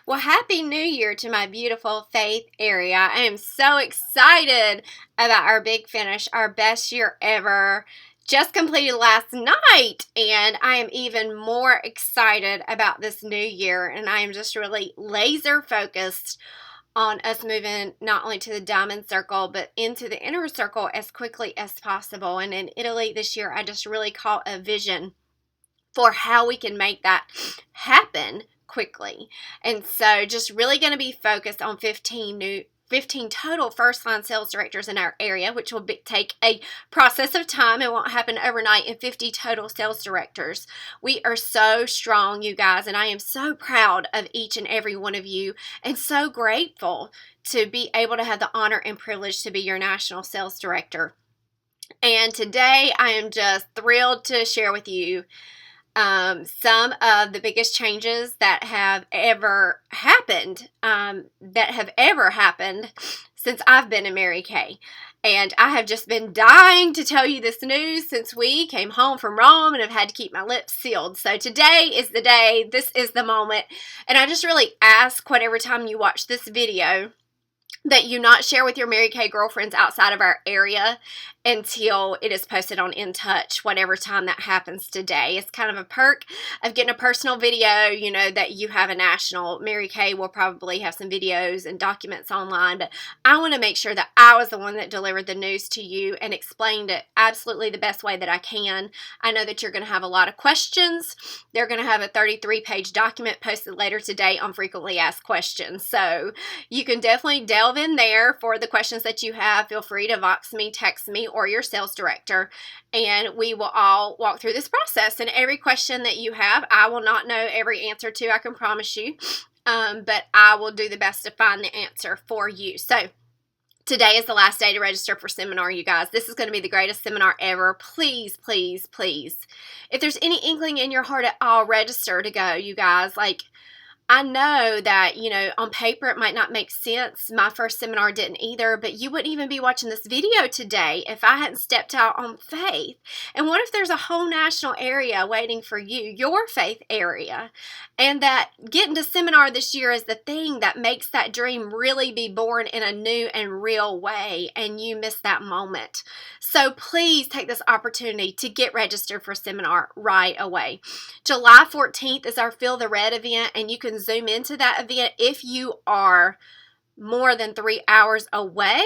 Well, Happy New Year to my beautiful Faith area. I am so excited about our big finish, our best year ever. Just completed last night, and I am even more excited about this new year. And I am just really laser focused on us moving not only to the diamond circle but into the inner circle as quickly as possible. And in Italy this year, I just really caught a vision for how we can make that happen quickly. And so just really going to be focused on 15 total first line sales directors in our area, which will take a process of time. It won't happen overnight, and 50 total sales directors. We are so strong, you guys, and I am so proud of each and every one of you and so grateful to be able to have the honor and privilege to be your national sales director. And today I am just thrilled to share with you some of the biggest changes that have ever happened, since I've been in Mary Kay. And I have just been dying to tell you this news since we came home from Rome and have had to keep my lips sealed. So today is the day. This is the moment. And I just really ask whatever time you watch this video that you not share with your Mary Kay girlfriends outside of our area until it is posted on In Touch, whatever time that happens today. It's kind of a perk of getting a personal video, you know, that you have a national. Mary Kay will probably have some videos and documents online, but I want to make sure that I was the one that delivered the news to you and explained it absolutely the best way that I can. I know that you're going to have a lot of questions. They're going to have a 33-page document posted later today on frequently asked questions. So you can definitely delve in there for the questions that you have. Feel free to Vox me, text me, or your sales director, and we will all walk through this process. And every question that you have, I will not know every answer to, I can promise you, but I will do the best to find the answer for you. So today is the last day to register for seminar, you guys. This is going to be the greatest seminar ever. Please, please, please, if there's any inkling in your heart at all, register to go, you guys. Like, I know that, you know, on paper it might not make sense. My first seminar didn't either, but you wouldn't even be watching this video today if I hadn't stepped out on faith. And what if there's a whole national area waiting for you, your faith area, and that getting to seminar this year is the thing that makes that dream really be born in a new and real way, and you miss that moment. So please take this opportunity to get registered for seminar right away. July 14th is our Feel the Red event, and you can zoom into that event if you are more than 3 hours away.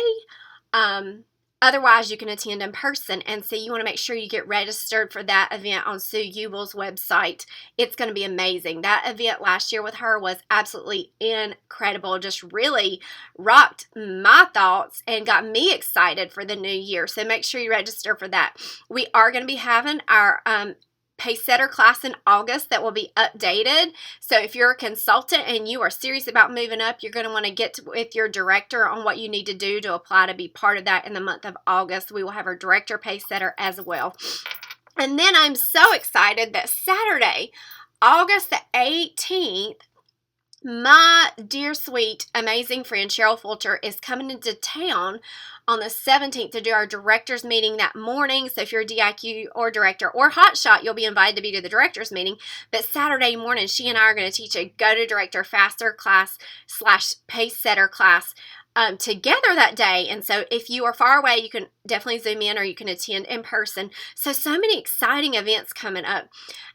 Otherwise, you can attend in person. And so you want to make sure you get registered for that event on Sue Ubel's website. It's going to be amazing. That event last year with her was absolutely incredible. Just really rocked my thoughts and got me excited for the new year. So make sure you register for that. We are going to be having our Pacesetter class in August that will be updated. So if you're a consultant and you are serious about moving up, you're going to want to get with your director on what you need to do to apply to be part of that in the month of August. We will have our director Pacesetter as well. And then I'm so excited that Saturday, August the 18th, my dear, sweet, amazing friend Cheryl Fulcher is coming into town on the 17th to do our directors meeting that morning. So if you're a DIQ or director or hotshot, you'll be invited to be to the directors meeting. But Saturday morning, she and I are going to teach a Go to Director Faster class / Pacesetter class together that day. And so if you are far away, you can definitely zoom in or you can attend in person. So many exciting events coming up.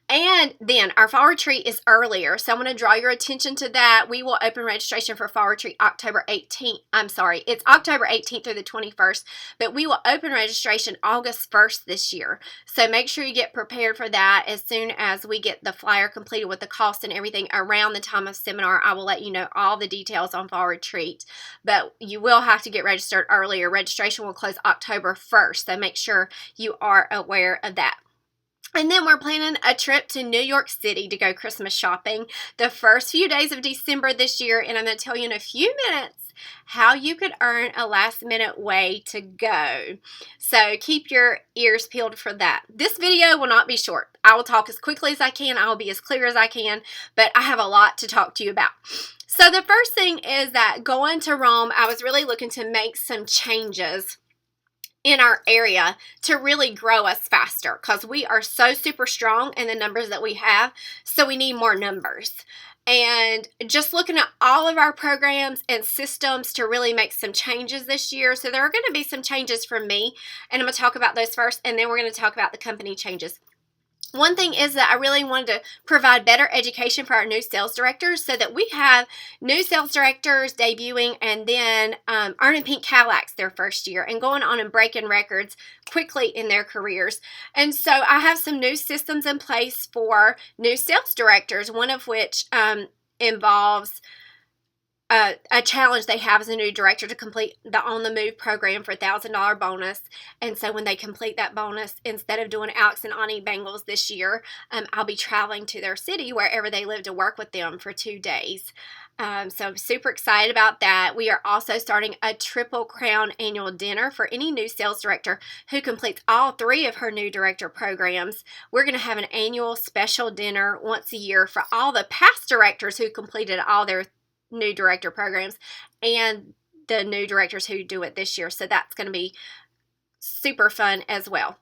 And then our fall retreat is earlier, so I want to draw your attention to that. We will open registration for fall retreat October 18th. I'm sorry, it's October 18th through the 21st, but we will open registration August 1st this year. So make sure you get prepared for that. As soon as we get the flyer completed with the cost and everything around the time of seminar, I will let you know all the details on fall retreat. But you will have to get registered earlier. Registration will close October 1st, so make sure you are aware of that. And then we're planning a trip to New York City to go Christmas shopping the first few days of December this year. And I'm going to tell you in a few minutes how you could earn a last minute way to go. So keep your ears peeled for that. This video will not be short. I will talk as quickly as I can. I will be as clear as I can, but I have a lot to talk to you about. So the first thing is that going to Rome, I was really looking to make some changes in our area to really grow us faster because we are so super strong in the numbers that we have, so we need more numbers. and just looking at all of our programs and systems to really make some changes this year. So there are going to be some changes from me, and I'm going to talk about those first, and then we're going to talk about the company changes. One thing is that I really wanted to provide better education for our new sales directors, so that we have new sales directors debuting and then earning pink Cadillacs their first year and going on and breaking records quickly in their careers. And so I have some new systems in place for new sales directors, one of which involves a challenge they have as a new director to complete the On the Move program for $1,000 bonus. And so when they complete that bonus, instead of doing Alex and Ani Bengals this year, I'll be traveling to their city wherever they live to work with them for 2 days. So I'm super excited about that. We are also starting a Triple Crown annual dinner for any new sales director who completes all 3 of her new director programs. We're going to have an annual special dinner once a year for all the past directors who completed all their new director programs and the new directors who do it this year. So that's going to be super fun as well.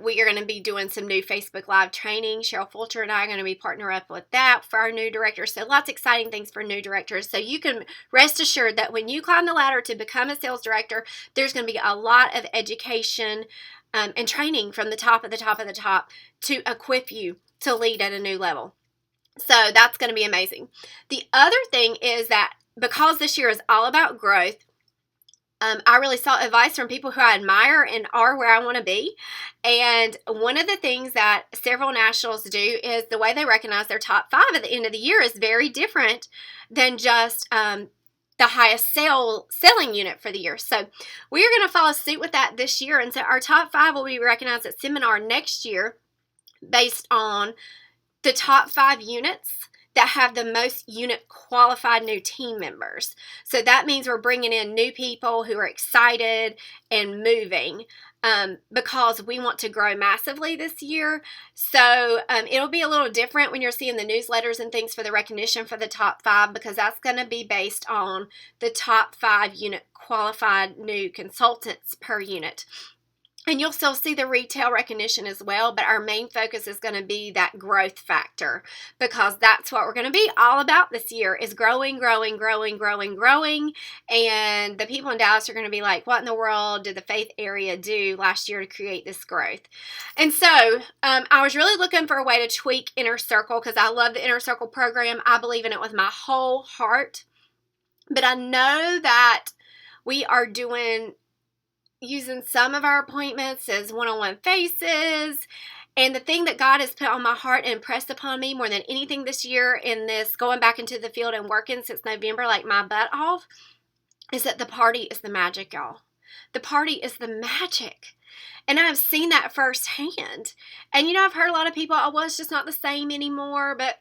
We are going to be doing some new Facebook Live training. Cheryl Fulcher and I are going to be partnering up with that for our new directors. So lots of exciting things for new directors. So you can rest assured that when you climb the ladder to become a sales director, there's going to be a lot of education and training from the top of the top of the top to equip you to lead at a new level. So that's going to be amazing. The other thing is that because this year is all about growth, I really sought advice from people who I admire and are where I want to be. And one of the things that several nationals do is the way they recognize their top 5 at the end of the year is very different than just the highest selling unit for the year. So we are going to follow suit with that this year. And so our top 5 will be recognized at seminar next year based on the top 5 units that have the most unit qualified new team members. So that means we're bringing in new people who are excited and moving because we want to grow massively this year. So it'll be a little different when you're seeing the newsletters and things for the recognition for the top 5, because that's going to be based on the top 5 unit qualified new consultants per unit. And you'll still see the retail recognition as well, but our main focus is going to be that growth factor, because that's what we're going to be all about this year is growing, growing, growing, growing, growing. And the people in Dallas are going to be like, what in the world did the faith area do last year to create this growth? And so I was really looking for a way to tweak Inner Circle, because I love the Inner Circle program. I believe in it with my whole heart. But I know that we are using some of our appointments as one-on-one faces. And the thing that God has put on my heart and impressed upon me more than anything this year in this going back into the field and working since November like my butt off is that the party is the magic, y'all. The party is the magic. And I've seen that firsthand. And I've heard a lot of people, oh, well, it's just not the same anymore. But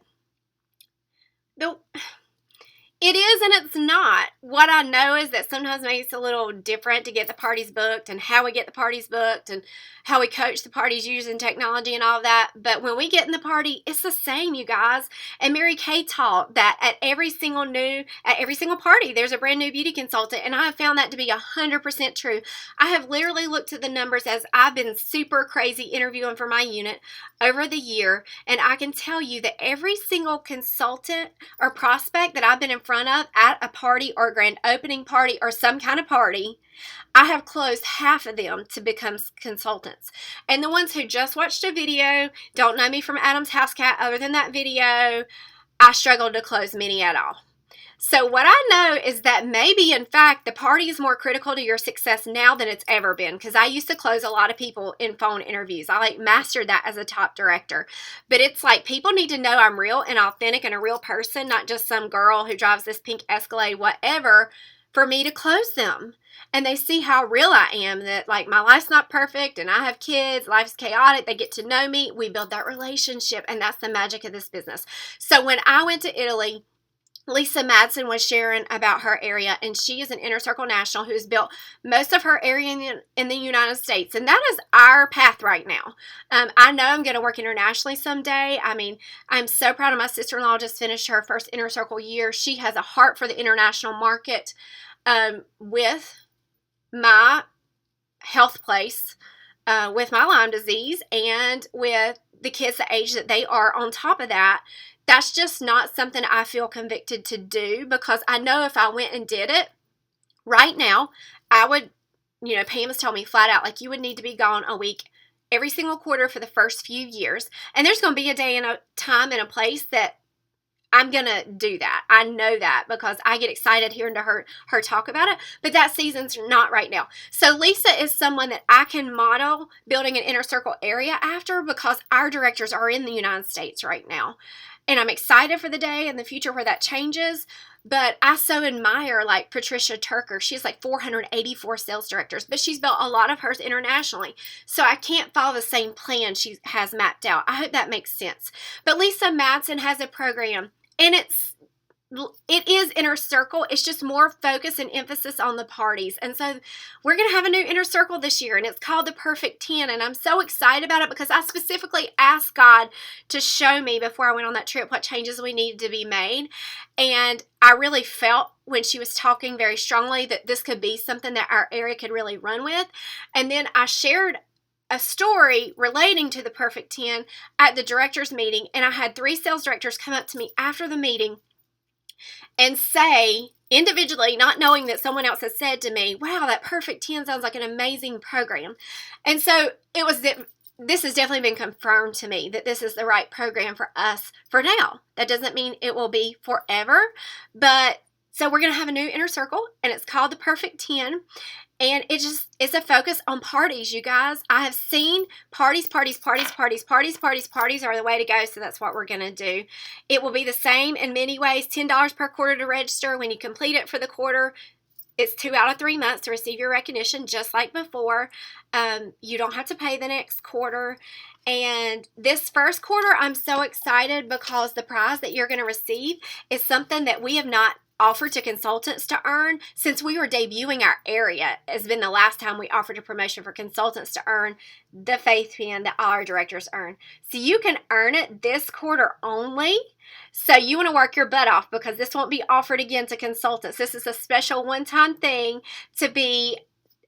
it is and it's not. What I know is that sometimes maybe it's a little different to get the parties booked and how we get the parties booked and how we coach the parties using technology and all of that. But when we get in the party, it's the same, you guys. And Mary Kay taught that at every single party, there's a brand new beauty consultant. And I have found that to be 100% true. I have literally looked at the numbers as I've been super crazy interviewing for my unit over the year. And I can tell you that every single consultant or prospect that I've been in front of at a party or a grand opening party or some kind of party, I have closed half of them to become consultants. And the ones who just watched a video, don't know me from Adam's House Cat other than that video, I struggled to close many at all. So what I know is that maybe, in fact, the party is more critical to your success now than it's ever been, because I used to close a lot of people in phone interviews. I mastered that as a top director. But it's like people need to know I'm real and authentic and a real person, not just some girl who drives this pink Escalade, whatever, for me to close them. And they see how real I am, that my life's not perfect and I have kids, life's chaotic. They get to know me. We build that relationship, and that's the magic of this business. So when I went to Italy, Lisa Madsen was sharing about her area, and she is an Inner Circle National who's built most of her area in the United States, and that is our path right now. I know I'm going to work internationally someday. I mean, I'm so proud of my sister-in-law, just finished her first Inner Circle year. She has a heart for the international market with my health place. with my Lyme disease and with the kids the age that they are on top of that. That's just not something I feel convicted to do, because I know if I went and did it right now, I would, Pam has told me flat out, like, you would need to be gone a week every single quarter for the first few years. And there's going to be a day and a time and a place that I'm going to do that. I know that because I get excited hearing her talk about it, but that season's not right now. So Lisa is someone that I can model building an inner circle area after, because our directors are in the United States right now. And I'm excited for the day in the future where that changes. But I so admire, like, Patricia Turker. She has like 484 sales directors, but she's built a lot of hers internationally. So I can't follow the same plan she has mapped out. I hope that makes sense. But Lisa Madsen has a program, and it is inner circle. It's just more focus and emphasis on the parties. And so we're going to have a new inner circle this year, and it's called the Perfect 10. And I'm so excited about it because I specifically asked God to show me before I went on that trip what changes we needed to be made. And I really felt when she was talking very strongly that this could be something that our area could really run with. And then I shared a story relating to the Perfect 10 at the directors meeting. And I had 3 sales directors come up to me after the meeting and say individually, not knowing that someone else has said to me, wow, that Perfect 10 sounds like an amazing program. And so this has definitely been confirmed to me that this is the right program for us for now. That doesn't mean it will be forever, but so we're going to have a new inner circle, and it's called the Perfect 10. And it's a focus on parties, you guys. I have seen parties are the way to go, so that's what we're going to do. It will be the same in many ways, $10 per quarter to register. When you complete it for the quarter, it's 2 out of 3 months to receive your recognition, just like before. You don't have to pay the next quarter. And this first quarter, I'm so excited because the prize that you're going to receive is something that we have not offered to consultants to earn since we were debuting our area. Has been the last time we offered a promotion for consultants to earn the Faith Pin that all our directors earn. So you can earn it this quarter only. So you want to work your butt off, because this won't be offered again to consultants. This is a special one-time thing to be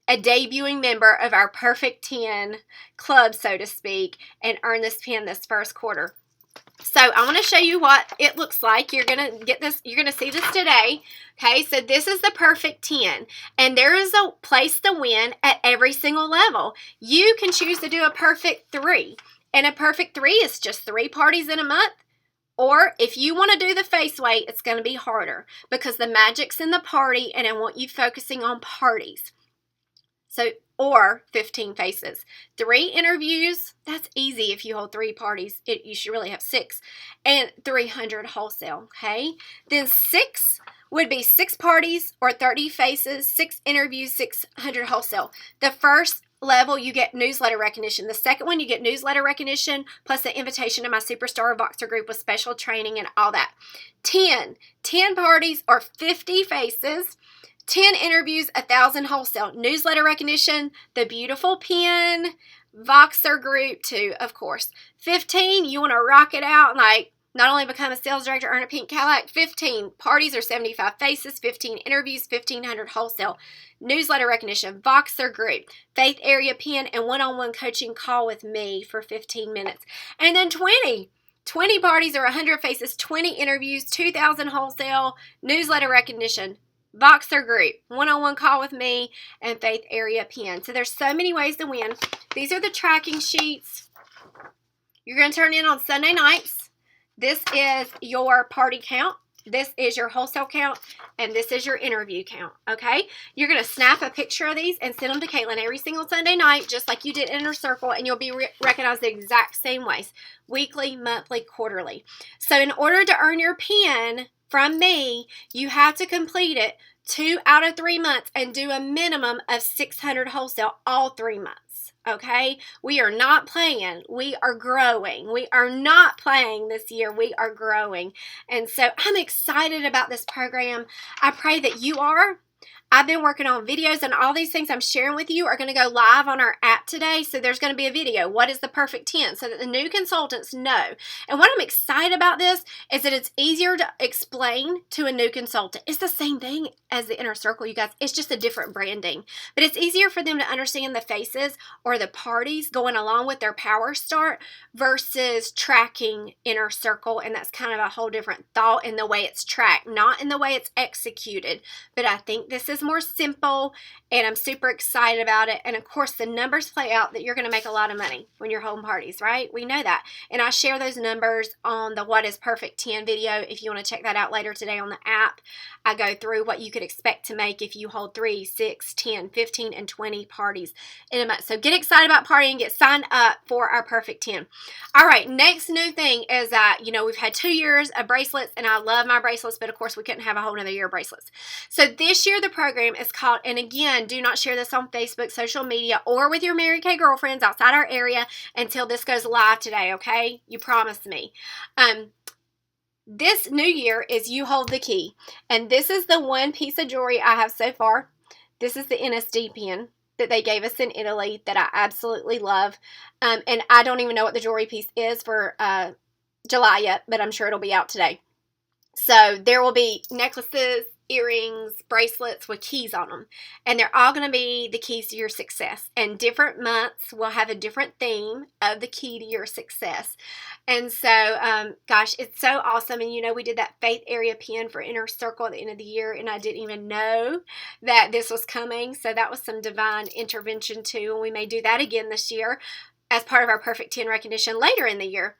a debuting member of our Perfect 10 club, so to speak, and earn this pin this first quarter. So I want to show you what it looks like. You're going to get this. You're going to see this today. Okay, so this is the Perfect 10. And there is a place to win at every single level. You can choose to do a Perfect 3. And a Perfect 3 is just 3 parties in a month. Or if you want to do the face weight, it's going to be harder because the magic's in the party, and I want you focusing on parties. So, or 15 faces. 3 interviews, that's easy if you hold 3 parties. You should really have 6. And 300 wholesale, okay? Then 6 would be 6 parties or 30 faces, 6 interviews, 600 wholesale. The first level, you get newsletter recognition. The second one, you get newsletter recognition plus the invitation to my Superstar Voxer group with special training and all that. 10 parties or 50 faces. 10 interviews, 1,000 wholesale. Newsletter recognition, the beautiful pin, Voxer group too, of course. 15, you want to rock it out and like not only become a sales director, earn a pink Cadillac. 15 parties or 75 faces. 15 interviews, 1,500 wholesale. Newsletter recognition, Voxer group, Faith area pin, and one-on-one coaching call with me for 15 minutes. And then 20 parties or 100 faces, 20 interviews, 2,000 wholesale, newsletter recognition, Voxer group, one-on-one call with me, and Faith area pin. So there's so many ways to win. These are the tracking sheets. You're going to turn in on Sunday nights. This is your party count. This is your wholesale count, and this is your interview count, okay? You're going to snap a picture of these and send them to Caitlin every single Sunday night, just like you did Inner Circle, and you'll be recognized the exact same ways, weekly, monthly, quarterly. So in order to earn your pin from me, you have to complete it 2 out of 3 months and do a minimum of 600 wholesale all 3 months, okay? We are not playing. We are growing. We are not playing this year. We are growing. And so I'm excited about this program. I pray that you are. I've been working on videos, and all these things I'm sharing with you are going to go live on our app today. So there's going to be a video. What is the perfect 10? So that the new consultants know. And what I'm excited about this is that it's easier to explain to a new consultant. It's the same thing as the Inner Circle, you guys. It's just a different branding. But it's easier for them to understand the faces or the parties going along with their Power Start versus tracking Inner Circle. And that's kind of a whole different thought in the way it's tracked, not in the way it's executed. But I think this is more simple, and I'm super excited about it. And of course, the numbers play out that you're going to make a lot of money when you're holding parties, right? We know that. And I share those numbers on the What is Perfect 10 video. If you want to check that out later today on the app, I go through what you could expect to make if you hold 3, 6, 10, 15, and 20 parties in a month. So get excited about partying. Get signed up for our Perfect 10. All right, next new thing is that, we've had 2 years of bracelets, and I love my bracelets, but of course we couldn't have a whole nother year of bracelets. So this year the program is called, and again, do not share this on Facebook, social media, or with your Mary Kay girlfriends outside our area until this goes live today, okay? You promised me. This new year is You Hold the Key, and this is the one piece of jewelry I have so far. This is the NSD pin that they gave us in Italy that I absolutely love, and I don't even know what the jewelry piece is for July yet, but I'm sure it'll be out today. So there will be necklaces, earrings, bracelets with keys on them, and they're all going to be the keys to your success, and different months will have a different theme of the key to your success. And so gosh, it's so awesome. And we did that faith area pin for Inner Circle at the end of the year, and I didn't even know that this was coming, so that was some divine intervention too, and we may do that again this year as part of our Perfect 10 recognition later in the year.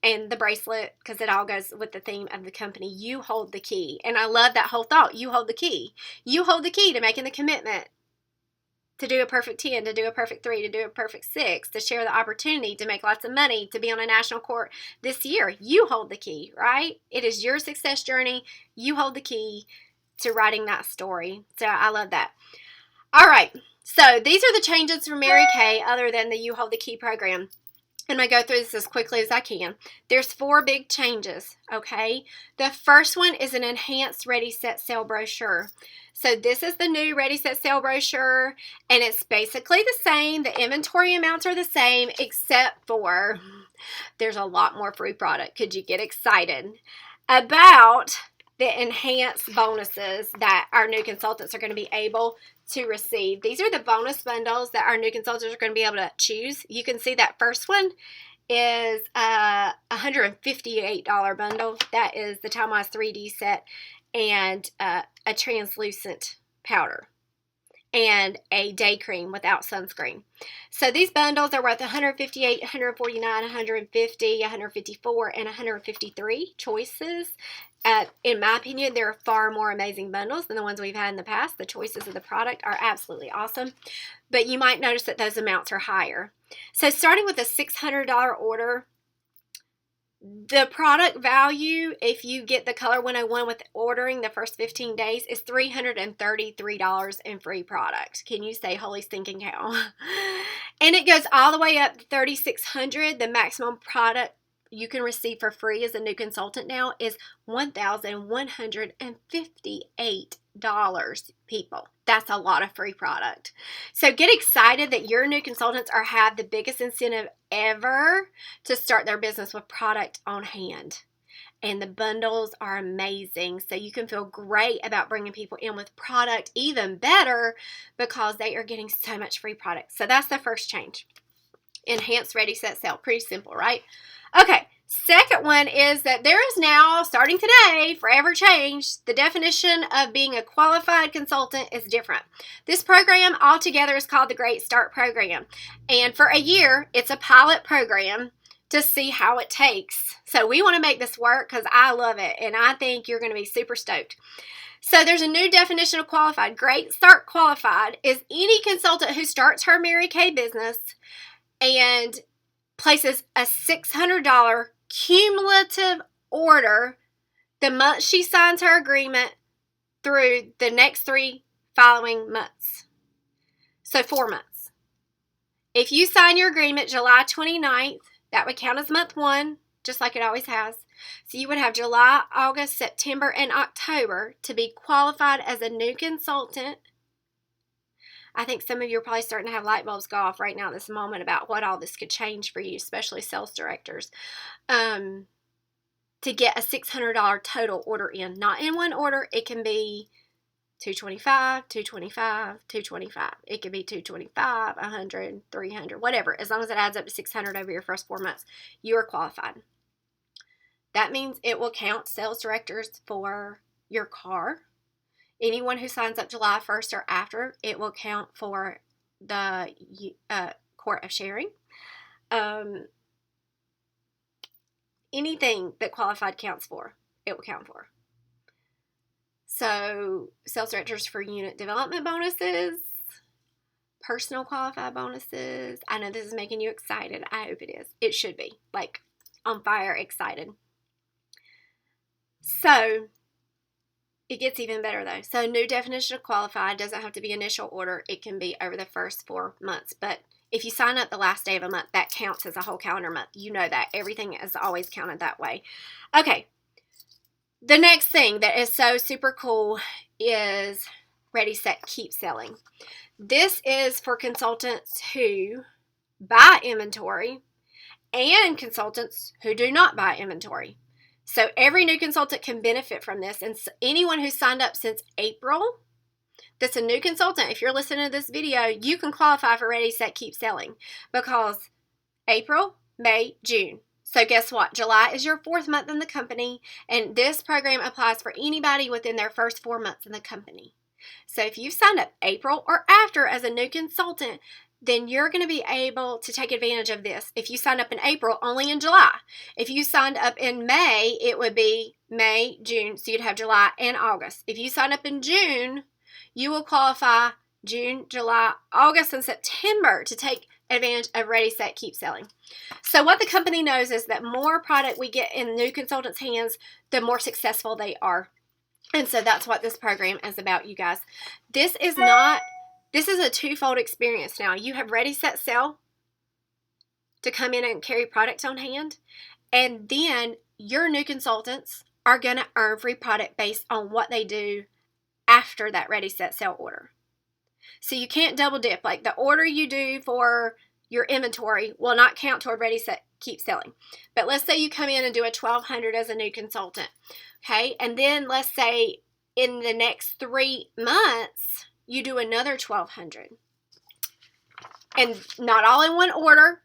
And the bracelet, because it all goes with the theme of the company. You hold the key. And I love that whole thought. You hold the key. You hold the key to making the commitment to do a perfect 10, to do a perfect 3, to do a perfect 6, to share the opportunity, to make lots of money, to be on a national court this year. You hold the key, right? It is your success journey. You hold the key to writing that story. So I love that. All right. So these are the changes for Mary Kay other than the You Hold the Key program. I'm going to go through this as quickly as I can. There's 4 big changes, okay? The first one is an enhanced Ready, Set, Sale brochure. So this is the new Ready, Set, Sale brochure, and it's basically the same. The inventory amounts are the same, except for there's a lot more free product. Could you get excited about the enhanced bonuses that our new consultants are going to be able to receive? These are the bonus bundles that our new consultants are going to be able to choose. You can see that first one is a $158 bundle. That is the Time-Wise 3D set and a translucent powder and a day cream without sunscreen. So these bundles are worth $158, $149, $150, $154, and $153 choices. In my opinion, they're far more amazing bundles than the ones we've had in the past. The choices of the product are absolutely awesome, but you might notice that those amounts are higher. So starting with a $600 order, the product value, if you get the Color 101 with ordering the first 15 days, is $333 in free product. Can you say holy stinking cow? And it goes all the way up to $3,600. The maximum product you can receive for free as a new consultant now is $1,158, people. That's a lot of free product. So get excited that your new consultants have the biggest incentive ever to start their business with product on hand. And the bundles are amazing. So you can feel great about bringing people in with product, even better because they are getting so much free product. So that's the first change. Enhanced Ready, Set, Sale. Pretty simple, right? Okay, second one is that there is now, starting today, forever changed. The definition of being a qualified consultant is different. This program altogether is called the Great Start Program. And for a year, it's a pilot program to see how it takes. So we want to make this work because I love it, and I think you're going to be super stoked. So there's a new definition of qualified. Great Start Qualified is any consultant who starts her Mary Kay business and places a $600 cumulative order the month she signs her agreement through the next 3 following months. So 4 months. If you sign your agreement July 29th, that would count as month 1, just like it always has. So you would have July, August, September, and October to be qualified as a new consultant. I think some of you are probably starting to have light bulbs go off right now at this moment about what all this could change for you, especially sales directors. To get a $600 total order in. Not in one order. It can be $225, $225, $225. It could be $225, $100, $300, whatever. As long as it adds up to $600 over your first 4 months, you are qualified. That means it will count sales directors for your car. Anyone who signs up July 1st or after, it will count for the Court of Sharing. Anything that qualified counts for, it will count for. So, sales directors for unit development bonuses, personal qualified bonuses. I know this is making you excited. I hope it is. It should be. Like, on fire, excited. So, it gets even better though. So, new definition of qualified doesn't have to be initial order. It can be over the first 4 months. But if you sign up the last day of a month, that counts as a whole calendar month. You know that. Everything is always counted that way. Okay. The next thing that is so super cool is Ready, Set, Keep selling. This is for consultants who buy inventory and consultants who do not buy inventory. So every new consultant can benefit from this. And anyone who's signed up since April that's a new consultant, if you're listening to this video, you can qualify for Ready, Set, Keep selling because April, May, June. So guess what? July is your 4th month in the company, and this program applies for anybody within their first 4 months in the company. So if you've signed up April or after as a new consultant, then you're going to be able to take advantage of this. If you signed up in April, only in July. If you signed up in May, it would be May, June, so you'd have July and August. If you signed up in June, you will qualify June, July, August, and September to take advantage of Ready, Set, Keep selling. So what the company knows is that more product we get in new consultants' hands, the more successful they are. And so that's what this program is about, you guys. This is a twofold experience now. You have Ready, Set, Sell to come in and carry products on hand. And then your new consultants are going to earn free product based on what they do after that Ready, Set, Sell order. So you can't double dip. Like the order you do for your inventory will not count toward Ready, Set, Keep selling. But let's say you come in and do a $1,200 as a new consultant. Okay. And then let's say in the next 3 months, you do another $1,200. And not all in one order.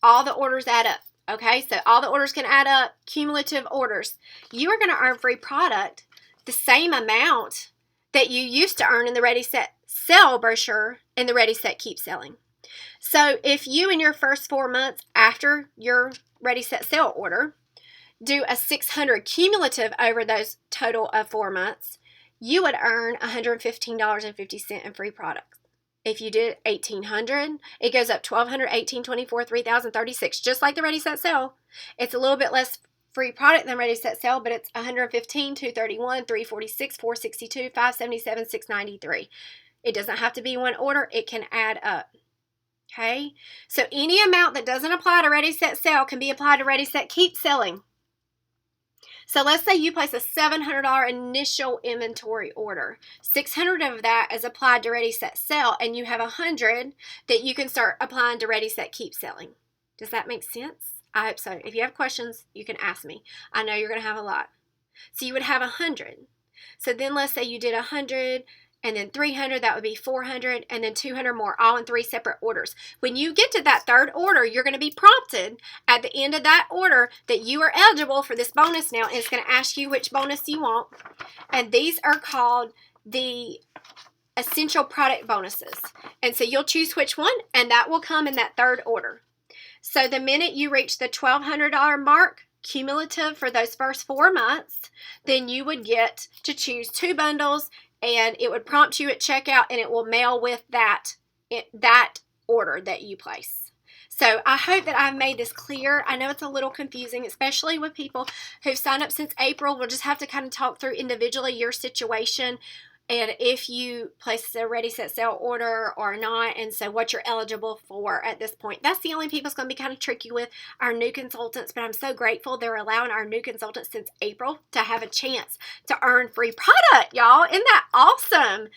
All the orders add up. Okay. So all the orders can add up. Cumulative orders. You are going to earn free product the same amount that you used to earn in the Ready, Set, Sell brochure and the Ready, Set, Keep selling. So if you in your first 4 months after your Ready, Set, Sell order do a $600 cumulative over those total of 4 months, you would earn $115.50 in free products. If you did $1,800, it goes up $1,200, $1,800, $2,400, $3,000, $36,000, just like the Ready, Set, Sell. It's a little bit less free product than Ready, Set, Sell, but it's $115, $231, $346, $462, $577, $693. It doesn't have to be one order. It can add up. Okay? So any amount that doesn't apply to Ready, Set, Sell can be applied to Ready, Set, Keep selling. So let's say you place a $700 initial inventory order. $600 of that is applied to Ready, Set, Sell, and you have $100 that you can start applying to Ready, Set, Keep selling. Does that make sense? I hope so. If you have questions, you can ask me. I know you're going to have a lot. So you would have 100. So then let's say you did 100 and then 300, that would be 400, and then 200 more, all in 3 separate orders. When you get to that 3rd order, you're going to be prompted at the end of that order that you are eligible for this bonus now, and it's going to ask you which bonus you want. And these are called the essential product bonuses. And so you'll choose which one, and that will come in that 3rd order. So the minute you reach the $1,200 mark, cumulative for those first 4 months, then you would get to choose 2 bundles, and it would prompt you at checkout, and it will mail with that order that you place. So I hope that I've made this clear. I know it's a little confusing, especially with people who've signed up since April. We'll just have to kind of talk through individually your situation. and if you place a ready, set, sell order or not, and so what you're eligible for at this point. That's the only people it's going to be kind of tricky with, our new consultants, but I'm so grateful they're allowing our new consultants since April to have a chance to earn free product, y'all. Isn't that awesome?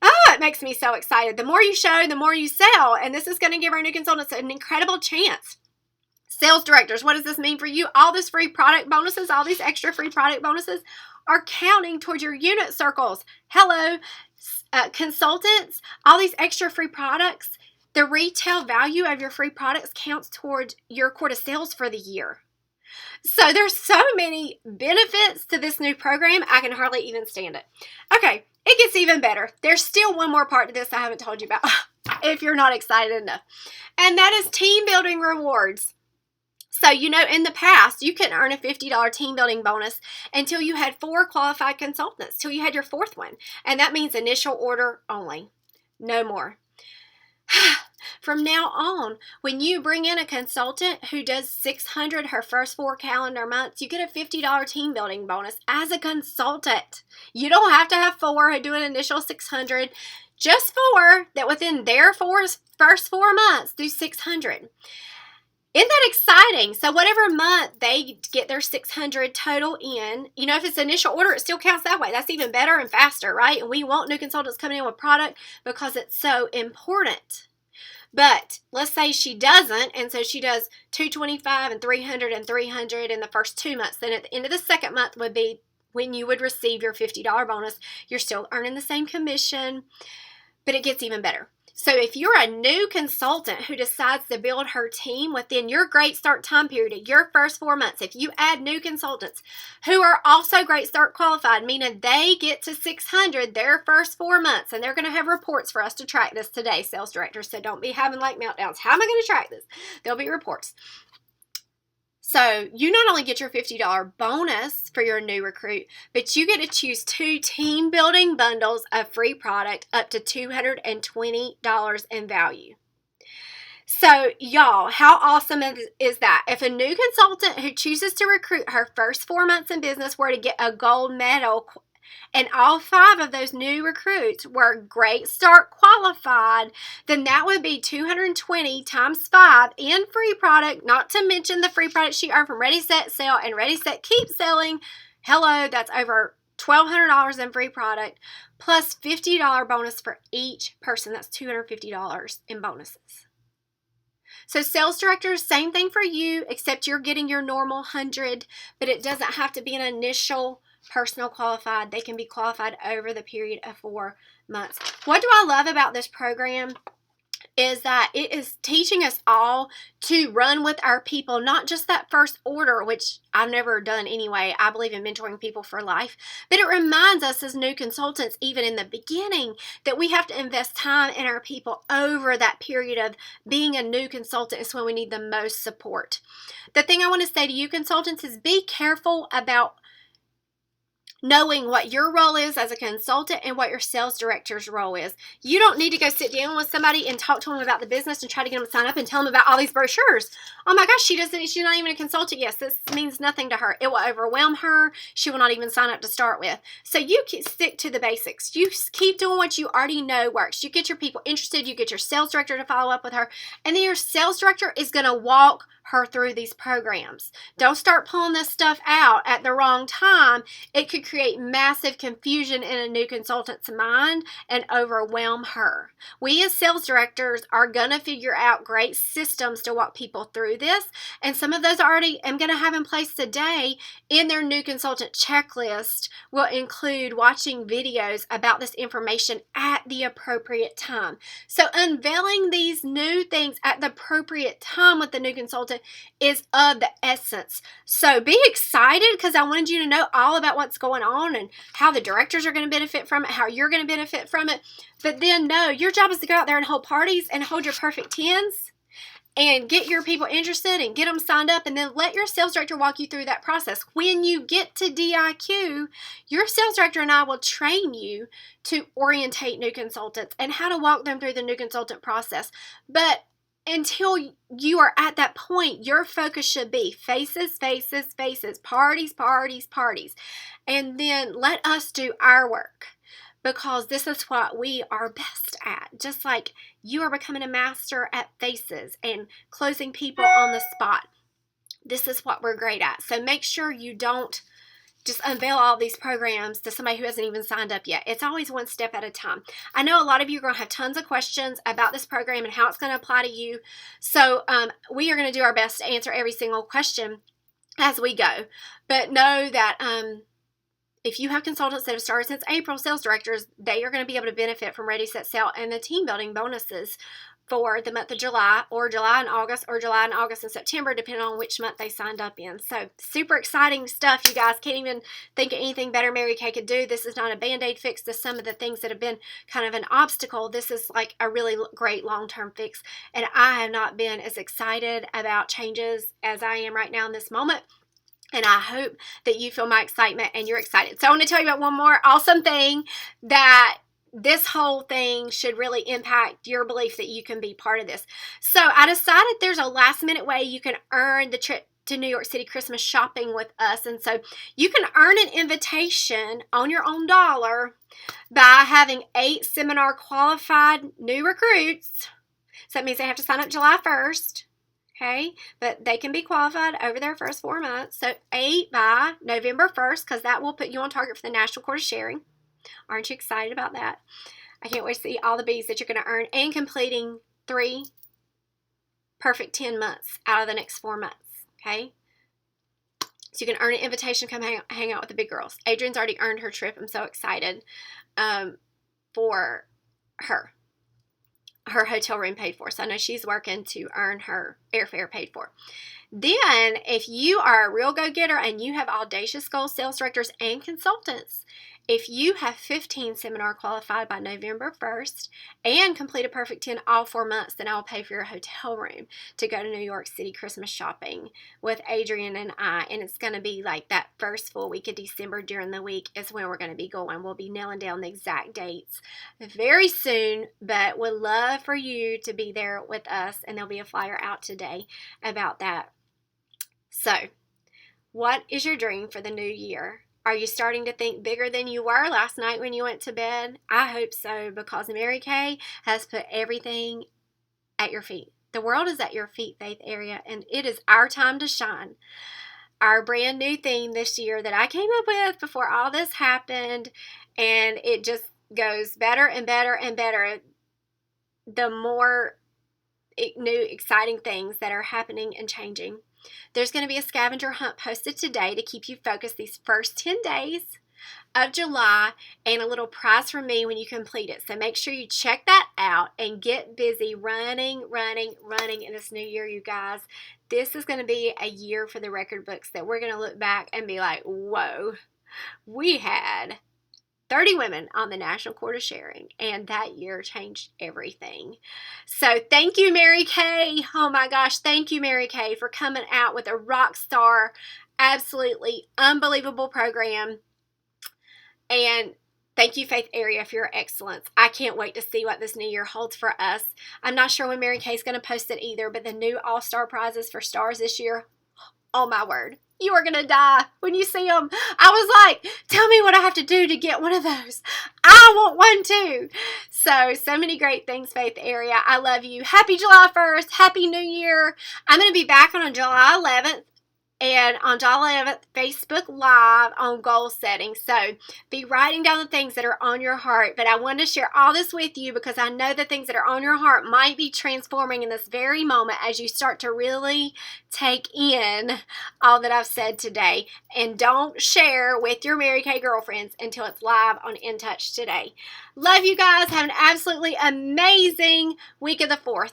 Oh, it makes me so excited. The more you show, the more you sell, and this is going to give our new consultants an incredible chance. Sales directors, what does this mean for you? All these free product bonuses, all these extra free product bonuses are counting towards your unit circles. Hello, consultants, all these extra free products, the retail value of your free products counts towards your quota sales for the year. So there's so many benefits to this new program, I can hardly even stand it. Okay, it gets even better. There's still one more part to this I haven't told you about if you're not excited enough, and that is team building rewards. So, you know, in the past, you couldn't earn a $50 team building bonus until you had 4 qualified consultants, till you had your 4th one. And that means initial order only. No more. From now on, when you bring in a consultant who does 600 her first 4 calendar months, you get a $50 team building bonus as a consultant. You don't have to have 4 who do an initial 600. Just 4 that within their first 4 months do 600. Isn't that exciting? So whatever month they get their 600 total in, you know, if it's initial order, it still counts that way. That's even better and faster, right? And we want new consultants coming in with product because it's so important. But let's say she doesn't, and so she does 225 and 300 and 300 in the first 2 months. Then at the end of the second month would be when you would receive your $50 bonus. You're still earning the same commission, but it gets even better. So if you're a new consultant who decides to build her team within your Great Start time period, your first 4 months, if you add new consultants who are also Great Start qualified, meaning they get to 600 their first 4 months, and they're going to have reports for us to track this today, sales directors, so don't be having like meltdowns. How am I going to track this? There'll be reports. So you not only get your $50 bonus for your new recruit, but you get to choose 2 team building bundles of free product up to $220 in value. So y'all, how awesome is that? If a new consultant who chooses to recruit her first 4 months in business were to get a gold medal, and all 5 of those new recruits were Great Start qualified, then that would be 220 times 5 in free product, not to mention the free product she earned from Ready, Set, Sell and Ready, Set, Keep selling. Hello, that's over $1,200 in free product, plus $50 bonus for each person. That's $250 in bonuses. So sales directors, same thing for you, except you're getting your normal 100, but it doesn't have to be an initial personal qualified. They can be qualified over the period of 4 months. What do I love about this program is that it is teaching us all to run with our people, not just that first order, which I've never done anyway. I believe in mentoring people for life, but it reminds us as new consultants, even in the beginning, that we have to invest time in our people over that period of being a new consultant is when we need the most support. The thing I want to say to you consultants is be careful about knowing what your role is as a consultant and what your sales director's role is. You don't need to go sit down with somebody and talk to them about the business and try to get them to sign up and tell them about all these brochures. Oh my gosh, she's not even a consultant. Yes, this means nothing to her. It will overwhelm her. She will not even sign up to start with. So you stick to the basics. You keep doing what you already know works. You get your people interested. You get your sales director to follow up with her. And then your sales director is going to walk her through these programs. Don't start pulling this stuff out at the wrong time. It could create massive confusion in a new consultant's mind and overwhelm her. We as sales directors are going to figure out great systems to walk people through this, and some of those already am going to have in place today. In their new consultant checklist will include watching videos about this information at the appropriate time. So unveiling these new things at the appropriate time with the new consultant is of the essence. So be excited, because I wanted you to know all about what's going on and how the directors are going to benefit from it, how you're going to benefit from it. But then no, your job is to go out there and hold parties and hold your perfect 10s and get your people interested and get them signed up, and then let your sales director walk you through that process. When you get to DIQ, your sales director and I will train you to orientate new consultants and how to walk them through the new consultant process. But until you are at that point, your focus should be faces, faces, faces, parties, parties, parties. And then let us do our work. because this is what we are best at. Just like you are becoming a master at faces and closing people on the spot. This is what we're great at. So make sure you don't just unveil all these programs to somebody who hasn't even signed up yet. It's always one step at a time. I know a lot of you are going to have tons of questions about this program and how it's going to apply to you. So we are going to do our best to answer every single question as we go. But know that if you have consultants that have started since April, sales directors, they are going to be able to benefit from Ready, Set, Sell and the team building bonuses for the month of July, or July and August, or July and August and September, depending on which month they signed up in. So super exciting stuff, you guys. Can't even think of anything better Mary Kay could do. This is not a Band-Aid fix to some of the things that have been kind of an obstacle. This is like a really great long-term fix. And I have not been as excited about changes as I am right now in this moment. And I hope that you feel my excitement and you're excited. So I want to tell you about one more awesome thing that this whole thing should really impact your belief that you can be part of this. So I decided there's a last minute way you can earn the trip to New York City Christmas shopping with us. And so you can earn an invitation on your own dollar by having 8 seminar qualified new recruits. So that means they have to sign up July 1st. Okay, but they can be qualified over their first 4 months. So 8 by November 1st, because that will put you on target for the National Quota Sharing. Aren't you excited about that? I can't wait to see all the bees that you're going to earn, and completing 3 perfect 10 months out of the next 4 months. Okay, so you can earn an invitation to come hang out with the big girls. Adrian's already earned her trip. I'm so excited for her hotel room paid for. So I know she's working to earn her airfare paid for. Then, if you are a real go-getter and you have audacious goals, sales directors and consultants, if you have 15 seminar qualified by November 1st and complete a perfect 10 all 4 months, then I will pay for your hotel room to go to New York City Christmas shopping with Adrian and I. And it's going to be like that first full week of December during the week is when we're going to be going. We'll be nailing down the exact dates very soon, but would love for you to be there with us. And there'll be a flyer out today about that. So, what is your dream for the new year? Are you starting to think bigger than you were last night when you went to bed? I hope so, because Mary Kay has put everything at your feet. The world is at your feet, Faith Area, and it is our time to shine. Our brand new theme this year that I came up with before all this happened, and it just goes better and better and better the more new exciting things that are happening and changing. There's going to be a scavenger hunt posted today to keep you focused these first 10 days of July, and a little prize from me when you complete it. So make sure you check that out and get busy running in this new year, you guys. This is going to be a year for the record books that we're going to look back and be like, whoa, we had 30 women on the National Quota Sharing, and that year changed everything. So thank you, Mary Kay. Oh my gosh, thank you, Mary Kay, for coming out with a rock star, absolutely unbelievable program. And thank you, Faith Area, for your excellence. I can't wait to see what this new year holds for us. I'm not sure when Mary Kay's going to post it either, but the new All-Star prizes for stars this year, oh my word. You are going to die when you see them. I was like, tell me what I have to do to get one of those. I want one too. So many great things, Faith Area. I love you. Happy July 1st. Happy New Year. I'm going to be back on July 11th. And on July 11th, Facebook Live on goal setting. So be writing down the things that are on your heart. But I wanted to share all this with you because I know the things that are on your heart might be transforming in this very moment as you start to really take in all that I've said today. And don't share with your Mary Kay girlfriends until it's live on In Touch today. Love you guys. Have an absolutely amazing week of the 4th.